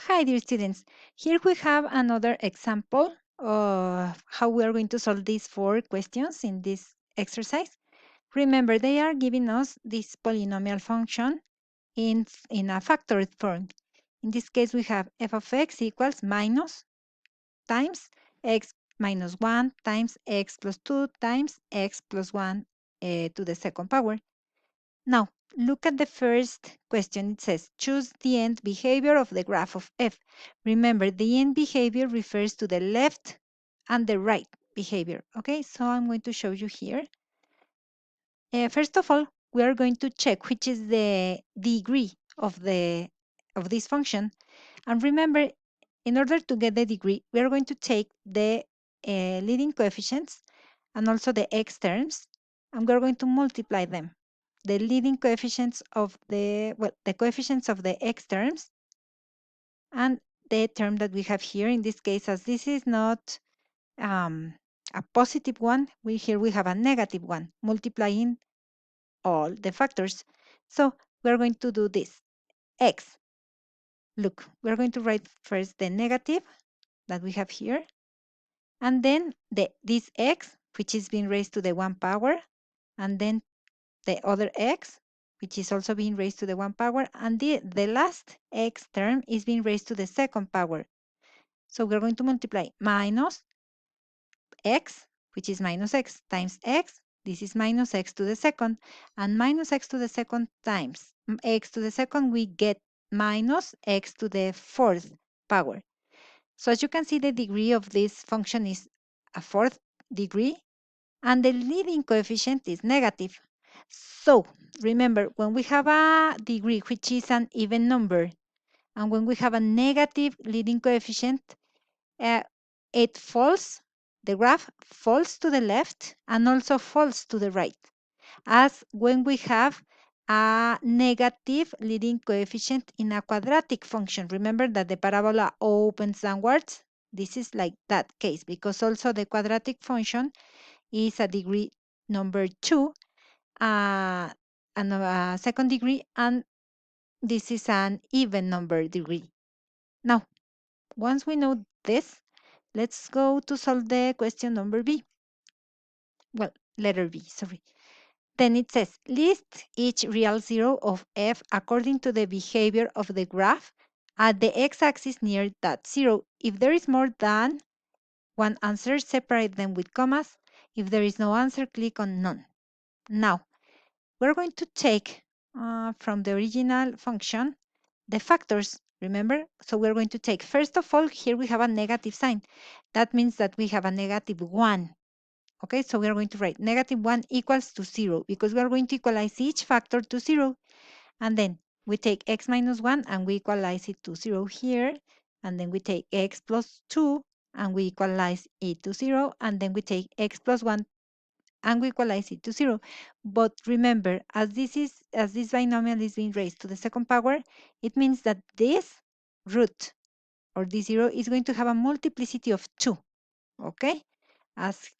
Hi, dear students. Here we have another example of how we are going to solve these 4 questions in this exercise. Remember, they are giving us this polynomial function in a factored form. In this case, we have f of x equals minus times x minus 1 times x plus 2 times x plus 1 to the second power. Now, look at the first question. It says, choose the end behavior of the graph of f. Remember, the end behavior refers to the left and the right behavior. Okay, so I'm going to show you here. First of all, we are going to check which is the degree of this function. And remember, in order to get the degree, we are going to take the leading coefficients and also the x terms, and we're going to multiply them. The leading coefficients of the coefficients of the x terms and the term that we have here. In this case, as this is not a positive one, here we have a negative one, multiplying all the factors. So we're going to do this. X. Look, we're going to write first the negative that we have here, and then this x, which is being raised to the 1 power, and then the other x, which is also being raised to the 1 power, and the last x term is being raised to the second power. So we're going to multiply minus x, which is minus x, times x. This is minus x to the second, and minus x to the second times x to the second, we get minus x to the fourth power. So as you can see, the degree of this function is a fourth degree, and the leading coefficient is negative. So remember, when we have a degree which is an even number, and when we have a negative leading coefficient, uh, the graph falls to the left and also falls to the right, as when we have a negative leading coefficient in a quadratic function. Remember that the parabola opens downwards. This is like that case, because also the quadratic function is a degree number 2, and a second degree, and this is an even number degree. Now, once we know this, let's go to solve the question number B. Well, letter B, sorry. Then it says, list each real zero of f according to the behavior of the graph at the x-axis near that zero. If there is more than one answer, separate them with commas. If there is no answer, click on none. Now, we're going to take from the original function the factors, remember? So we're going to take, first of all, here we have a negative sign. That means that we have a negative 1. Okay, so we are going to write negative 1 equals to 0, because we are going to equalize each factor to 0. And then we take x minus 1 and we equalize it to 0 here. And then we take x plus 2 and we equalize it to 0. And then we take x plus 1 and we equalize it to 0. But remember, as this binomial is being raised to the second power, it means that this root, or this 0, is going to have a multiplicity of 2, okay? As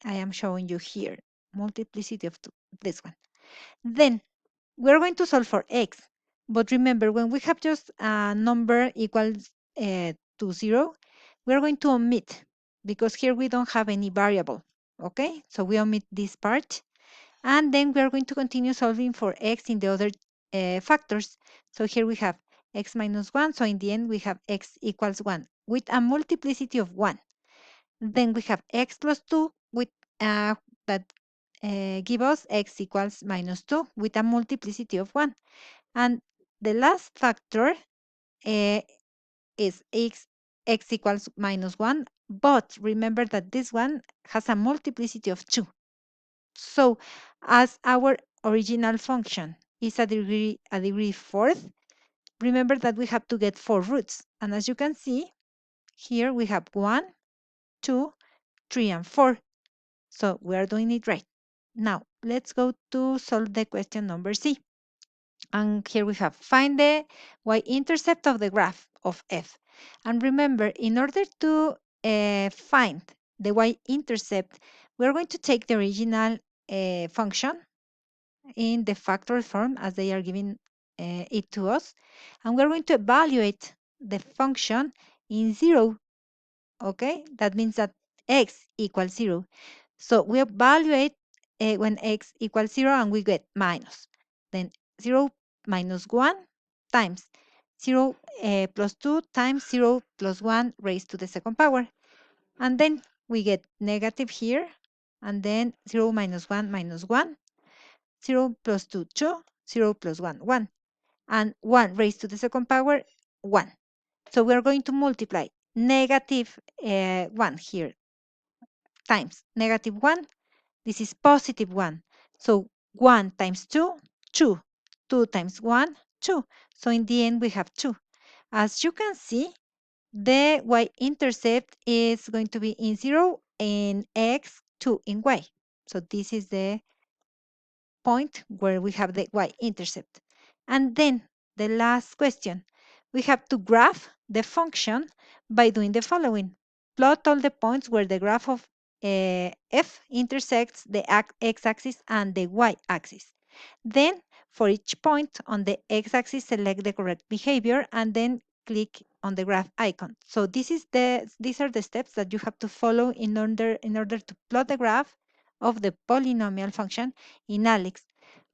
I am showing you here, multiplicity of 2, this one. Then we're going to solve for x. But remember, when we have just a number equals to 0, we're going to omit, because here we don't have any variable. Okay, so we omit this part. And then we're going to continue solving for x in the other factors. So here we have x minus 1. So in the end, we have x equals 1 with a multiplicity of 1. Then we have x plus 2 with that give us x equals minus 2 with a multiplicity of 1. And the last factor is x equals minus 1. But remember that this one has a multiplicity of 2. So as our original function is a degree fourth, remember that we have to get 4 roots. And as you can see, here we have 1, 2, 3, and 4. So we are doing it right. Now, let's go to solve the question number C. And here we have, find the y-intercept of the graph of f. And remember, in order to find the y-intercept, we're going to take the original function in the factorial form as they are giving it to us. And we're going to evaluate the function in 0. Okay, that means that x equals 0. So we evaluate when x equals 0 and we get minus. Then 0 minus 1 times 0 plus 2 times 0 plus 1 raised to the second power. And then we get negative here. And then 0 minus 1 minus 1. 0 plus 2, 2. 0 plus 1, 1. And 1 raised to the second power, 1. So we are going to multiply negative 1 here times negative 1. This is positive 1. So 1 times 2, 2. 2 times 1, 2. So in the end, we have 2. As you can see, the y-intercept is going to be in 0 in x, 2 in y. So this is the point where we have the y-intercept. And then the last question, we have to graph the function by doing the following. Plot all the points where the graph of f intersects the x-axis and the y-axis. Then, for each point on the x-axis, select the correct behavior and then click on the graph icon. So these are the steps that you have to follow in order to plot the graph of the polynomial function in ALEKS.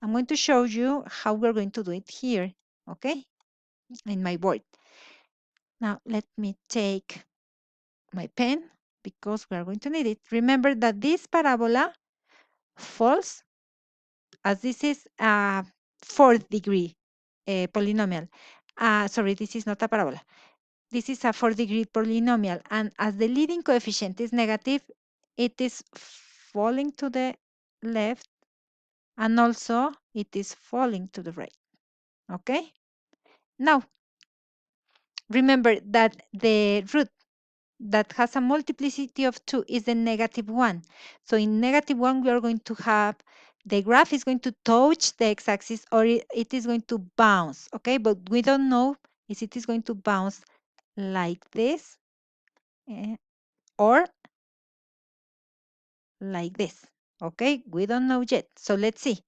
I'm going to show you how we're going to do it here, okay, in my board. Now, let me take my pen because we're going to need it. Remember that this parabola falls as this is a fourth degree polynomial. Sorry, this is not a parabola. This is a fourth degree polynomial. And as the leading coefficient is negative, it is falling to the left and also it is falling to the right. Okay? Now, remember that the root that has a multiplicity of 2 is the negative 1. So in negative 1, we are going to have the graph is going to touch the x-axis or it is going to bounce, okay? But we don't know if it is going to bounce like this or like this, okay? We don't know yet. So let's see.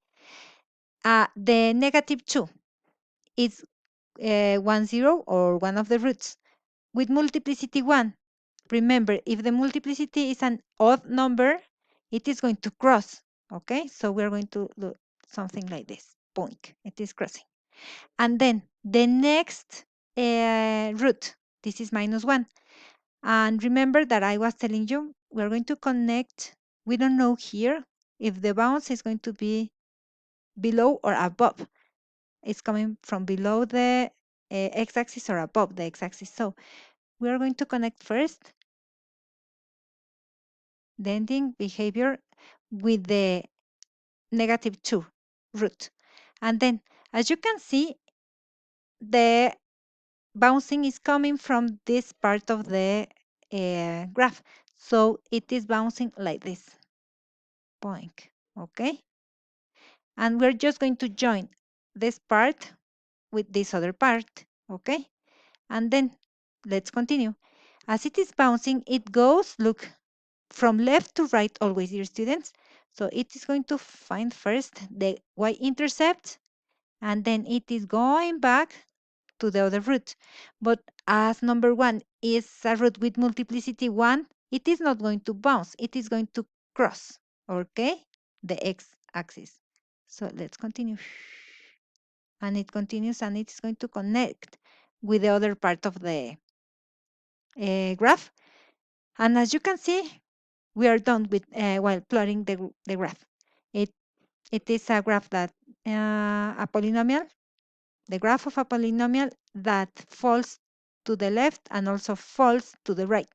The negative 2 is 1, 0 or one of the roots. With multiplicity 1, remember, if the multiplicity is an odd number, it is going to cross, okay? So we're going to do something like this, point, it is crossing. And then the next root, this is minus 1. And remember that I was telling you, we're going to connect, we don't know here if the bounce is going to be below or above. It's coming from below the x-axis or above the x-axis. So we are going to connect first the ending behavior with the negative 2 root. And then, as you can see, the bouncing is coming from this part of the graph. So it is bouncing like this point, okay? And we're just going to join this part with this other part, okay? And then let's continue. As it is bouncing, it goes, look, from left to right always, dear students. So it is going to find first the y-intercept, and then it is going back to the other root. But as number 1 is a root with multiplicity 1, it is not going to bounce. It is going to cross, okay, the x-axis. So let's continue. And it continues and it's going to connect with the other part of the graph. And as you can see, we are done with while plotting the graph. It is a graph that a polynomial, the graph of a polynomial that falls to the left and also falls to the right.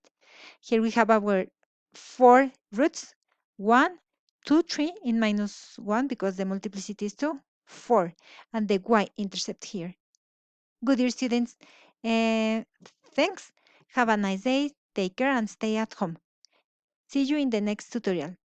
Here we have our 4 roots, 1, 2, 3 in minus 1 because the multiplicity is 2, 4, and the y-intercept here. Good, dear students. Thanks. Have a nice day. Take care and stay at home. See you in the next tutorial.